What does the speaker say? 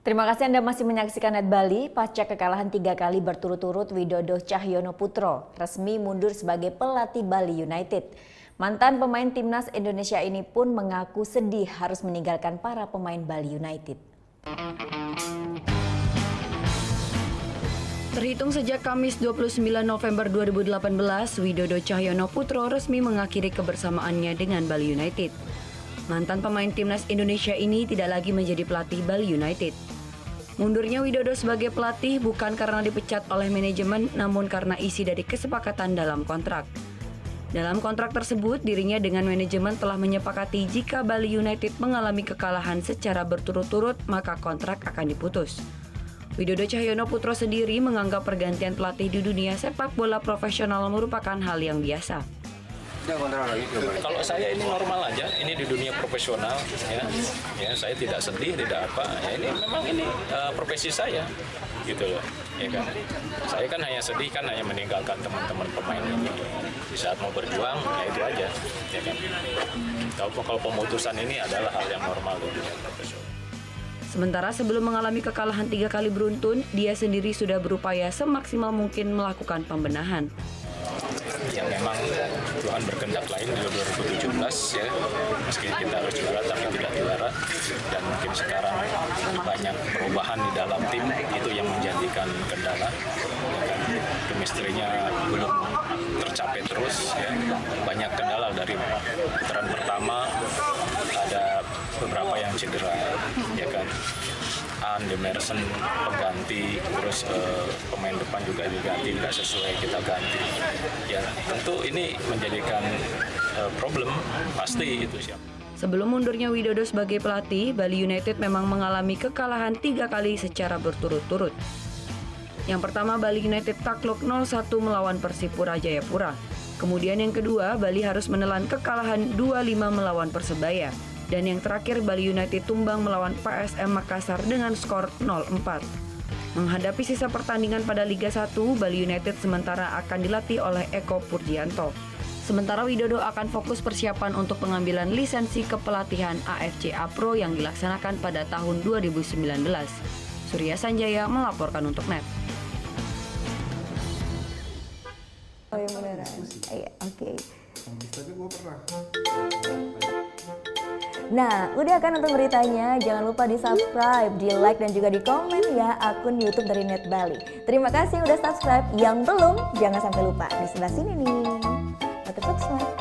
Terima kasih Anda masih menyaksikan Net Bali. Pasca kekalahan 3 kali berturut-turut, Widodo Cahyono-Putro resmi mundur sebagai pelatih Bali United. Mantan pemain timnas Indonesia ini pun mengaku sedih harus meninggalkan para pemain Bali United. Terhitung sejak Kamis 29 November 2018, Widodo Cahyono-Putro resmi mengakhiri kebersamaannya dengan Bali United. Mantan pemain timnas Indonesia ini tidak lagi menjadi pelatih Bali United. Mundurnya Widodo sebagai pelatih bukan karena dipecat oleh manajemen, namun karena isi dari kesepakatan dalam kontrak. Dalam kontrak tersebut, dirinya dengan manajemen telah menyepakati jika Bali United mengalami kekalahan secara berturut-turut, maka kontrak akan diputus. Widodo Cahyono-Putro sendiri menganggap pergantian pelatih di dunia sepak bola profesional merupakan hal yang biasa. Kalau saya ini normal aja, ini di dunia profesional, ya saya tidak sedih, tidak apa, ya ini memang ini profesi saya, gitu loh, ya kan. Saya kan hanya sedih kan hanya meninggalkan teman-teman pemain ini di saat mau berjuang, ya itu aja, ya kan. Kalau pemutusan ini adalah hal yang normal di dunia profesional. Sementara sebelum mengalami kekalahan 3 kali beruntun, dia sendiri sudah berupaya semaksimal mungkin melakukan pembenahan. Yang memang Tuhan berkehendak lain di 2017 ya, meski kita harus juara tapi tidak juara, dan mungkin sekarang banyak perubahan di dalam tim itu yang menjadikan kendala, chemistry-nya belum tercapai terus ya. Banyak kendala dari putaran pertama, ada beberapa yang cedera ya kan. Demerson pengganti, terus pemain depan juga diganti, tidak sesuai kita ganti. Ya tentu ini menjadikan problem, pasti itu siapa. Sebelum mundurnya Widodo sebagai pelatih, Bali United memang mengalami kekalahan 3 kali secara berturut-turut. Yang pertama, Bali United takluk 0-1 melawan Persipura Jayapura. Kemudian yang kedua, Bali harus menelan kekalahan 2-5 melawan Persebaya. Dan yang terakhir, Bali United tumbang melawan PSM Makassar dengan skor 0-4. Menghadapi sisa pertandingan pada Liga 1, Bali United sementara akan dilatih oleh Eko Purjianto. Sementara Widodo akan fokus persiapan untuk pengambilan lisensi kepelatihan AFC A-Pro yang dilaksanakan pada tahun 2019. Surya Sanjaya melaporkan untuk Net. Oh iya beneran. Iya, oke. Nah, udah kan nonton beritanya? Jangan lupa di-subscribe, di-like, dan juga di-komen ya akun YouTube dari Net Bali. Terima kasih udah subscribe. Yang belum, jangan sampai lupa. Di sebelah sini nih. Subscribe.